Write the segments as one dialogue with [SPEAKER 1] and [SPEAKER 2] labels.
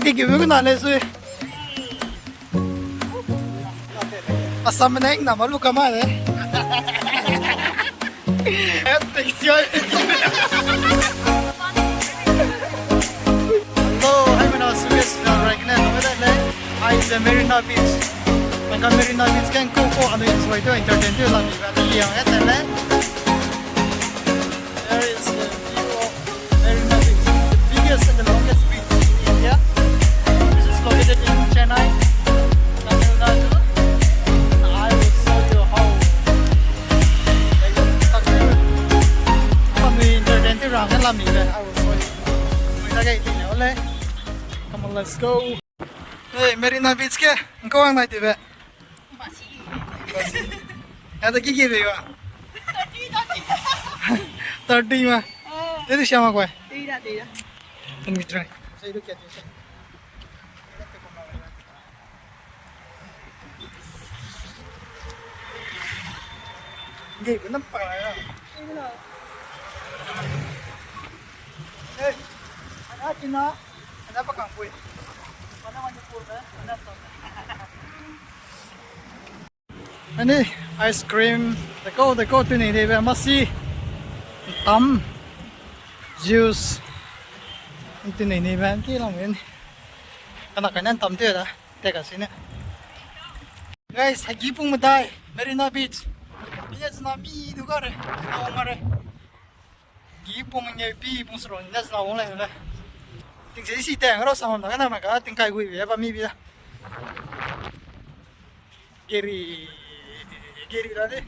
[SPEAKER 1] cái kiểu cái nào này rồi sao mình anh nằm ở lúc cầm ai đấy em tỉnh chưa hello I'm in Suez right now với đây I is Marina Beach mình có Marina Beach cái cô anh ấy rồi tôi entertain tôi làm gì vậy tôi liang hết đấy there is the view of Marina Beach the biggest and the longest beach in India. This is located in Chennai, Tamil Nadu. I will show you how we entertain the round and I will show you. Come on, let's go. Hey, Marina Beach ke? Engkau ang naik tiba? Masih. Ada kiki tiba? 30 mah. Jadi siapa kau?
[SPEAKER 2] Tidak.
[SPEAKER 1] Let me try. Saya dulu kiat ya. Gì của nó phải à? Ê, anh hát chứ nó, anh đã bắt càng quỳ. Anh đã bao nhiêu cuốn đấy, anh đã tao. Anh đi, ice cream, the go to này thì về Messi, tắm, juice, từ này thì về cái lòng bên, cái này tắm thế đó, thế cả xin nè. Guys, hãy ký phung một tay, Marina Beach. Ini zna mi dugare, na omare. Gi pung nye pi pung sro, ni zna ong le le. Ting se si teng ro sa na ma ka ting kai gui be ba mi bi da. Geri la de.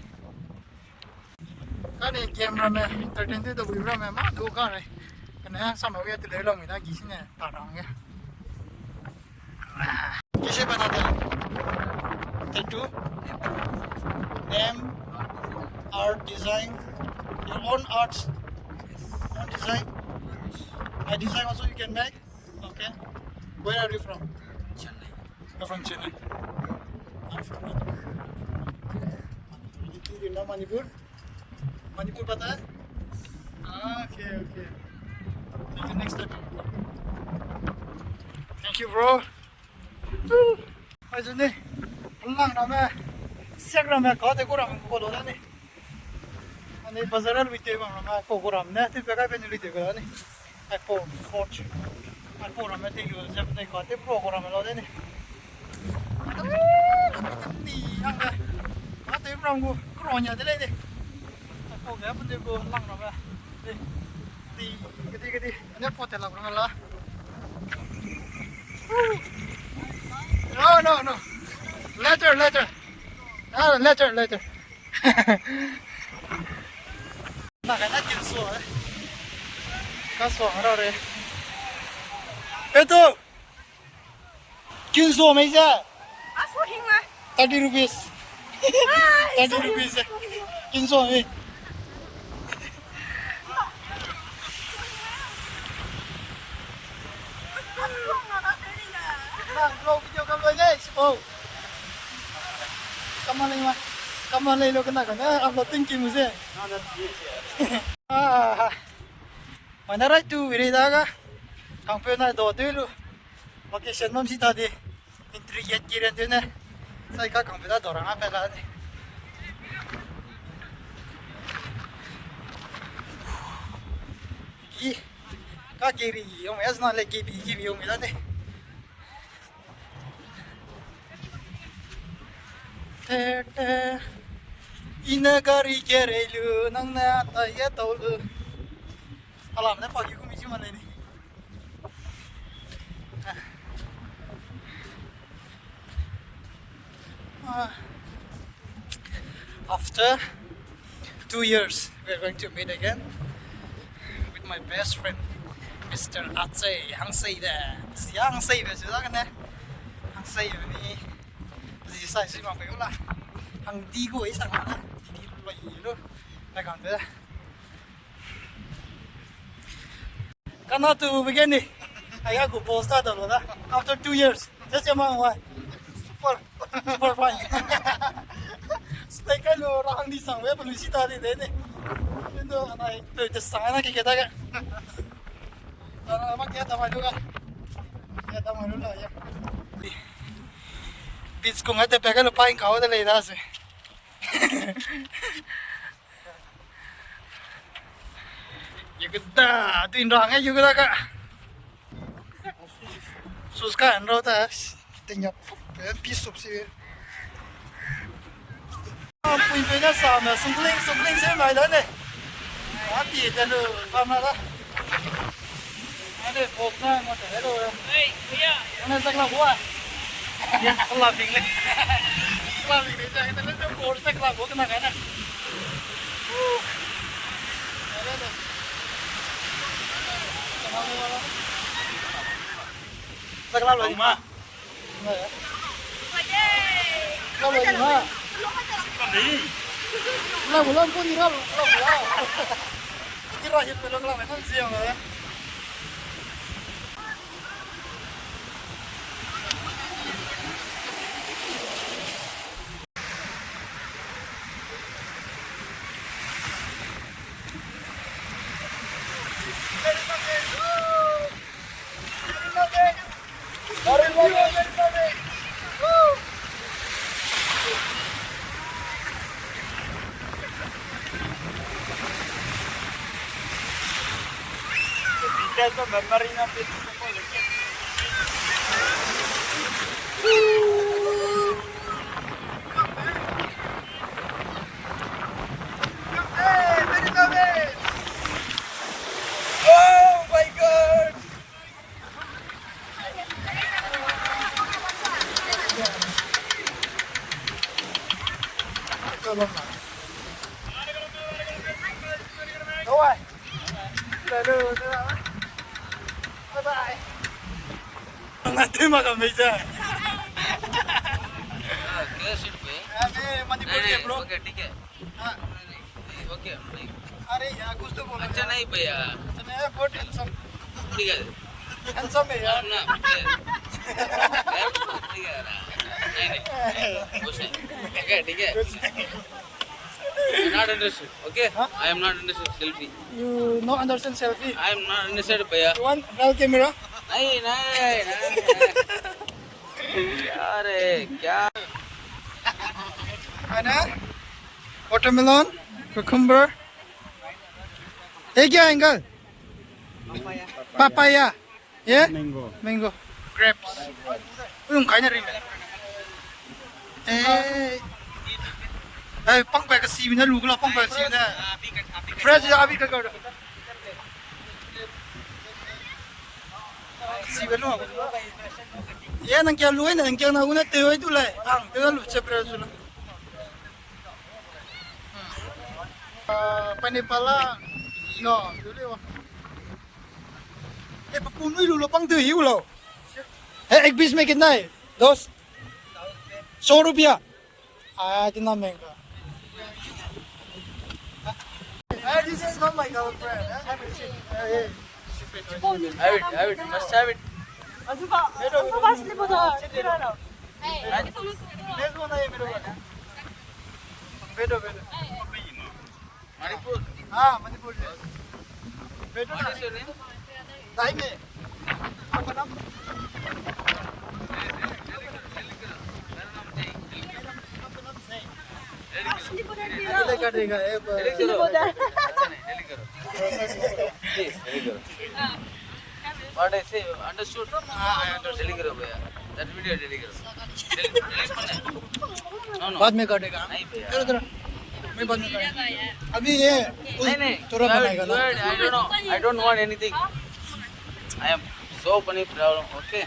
[SPEAKER 1] Ka ne camera me entertain de do bi ra me ma do ka ne. Kana sa ma we te le lo mi da gi sin ne ta rang ge. Ki se ba na de. Take two. Name. Art design, your own arts, own design. My design also you can make. Okay. Where are you from? Chennai. You're from Chennai. I'm from Manipur. You know Manipur? Manipur पता है? Okay. Thank you next time. Thank you bro. Bây giờ này, lăng nào mà, xem nào mà có thể có làm có đồ đó này. Ini bazaran video bang, aku kurang nih, tapi pakai penyu video kan ni, aku fortune, aku kurang nanti juga siapa nih kau tapi program lo deh ni, ni yang dah, nanti program gua keronnya deh ni, aku gak penting gua lang nama, di gede, ini foto lah kurang lah, no, later. Nah, cái nát kim sủa đấy, cá sủa ở đâu đấy? Itu, kim sủa mấy giờ?
[SPEAKER 2] Aku hingga.
[SPEAKER 1] 30 rupees. 30 rupees. Kim sủa gì? Nah, vlog video kamu lagi, oh. Kamu lagi lo kena kan? Upload tinggi muzik. Mana right tu ini dah kan? Kampung na dua dulu. Location mam si tadi. Intrigued kiran tu ne. Saya kan kampung na dorang apa lah ni. Kak kiri, om esna lagi kiri om ida ni. Inagari kerelu nang na taya tolu. Alam na pagi ko medyo man ini. After 2 years, we are going to meet again with my best friend, Mr. Aceh Hang Sei there. Siang Sei về sudah kan ya? Hang Sei ini, jadi saya sih mau pergi lah. Hang di gue isang mana? Di lagi lo, nak kan tu. Karena tu begini, ayah aku post ada loh dah. After 2 years, just emang wah, super fine. Stay kalau orang di sana, perlu sih tadi deh. itu anak itu just sana kita kan. Kalau kita tahu juga. Kita tahu dulu ya. Beach ko nga te pega lupa in kau dale ida se. Yugda, tu indang juga ka. Suska andro ta tingnya pisup sih. Pui pui na sama sungling saya mai dah ni. Hati dah pama dah. Ada pokna mata hello. Hey, punya. Mana sakla buat? Ya, clubbing le. Clubbing ni jangan terlalu jauh board se club ho kena kan. Sakla lagi mah. Club lagi mah. Belum pun ni belum. Kira hit belum lah macam siang lah. Itu memory na pito ko lekit. Oh my god. Tolong lah. Oi. Lalu bye. Nanti makan meja.
[SPEAKER 2] कैसे पे?
[SPEAKER 1] अरे मणिपुर से bro.
[SPEAKER 2] Okay ठीक है.
[SPEAKER 1] हाँ.
[SPEAKER 2] Okay नहीं.
[SPEAKER 1] अरे यार कुछ तो बोलो.
[SPEAKER 2] अच्छा नहीं भैया.
[SPEAKER 1] अच्छा नहीं बहुत हैंडसम.
[SPEAKER 2] ठीक है.
[SPEAKER 1] हैंडसम है यार.
[SPEAKER 2] ना ठीक है. नहीं कुछ नहीं. ओके ठीक है. Not interested. Okay.
[SPEAKER 1] Huh?
[SPEAKER 2] I am not interested. Selfie.
[SPEAKER 1] You no understand selfie.
[SPEAKER 2] I am not interested भैया.
[SPEAKER 1] You want real camera?
[SPEAKER 2] नहीं. यार क्या?
[SPEAKER 1] Ana, watermelon, cucumber. क्या uncle? Papaya. Yeah? Mango. Grapes. Yung kaya na rin. Pang pa kasi na lugo la pang pa kasi na. Fresh ya abi ka ka. Si belo. Ye nang kya luai nang kya na una te oi tu lai. Ang te lu che pre su la. Panipala. No, dulu wa. Papunu lu lo pang te hiu lo. एक बीस में कितना है दोस्त? 100 रुपया कितना महंगा? This is not my girlfriend. Have it.
[SPEAKER 2] Must have it.
[SPEAKER 1] बैठो
[SPEAKER 2] मणिपुर.
[SPEAKER 1] हाँ मणिपुर से बैठो
[SPEAKER 2] What is your name?
[SPEAKER 1] Time है आपका नाम ले करेगा
[SPEAKER 2] Delhi करो. अच्छा नहीं Delhi करो. Please Delhi करो. What I say understood?
[SPEAKER 1] हाँ
[SPEAKER 2] Delhi करो भैया. That video Delhi करो. Delhi करना. No.
[SPEAKER 1] बाद में कटेगा
[SPEAKER 2] नहीं भैया.
[SPEAKER 1] चलो मैं बाद में करेगा अभी ये
[SPEAKER 2] नहीं.
[SPEAKER 1] तुरंत बनाएगा ना
[SPEAKER 2] I don't know. I don't want anything. I am so funny problem. Okay.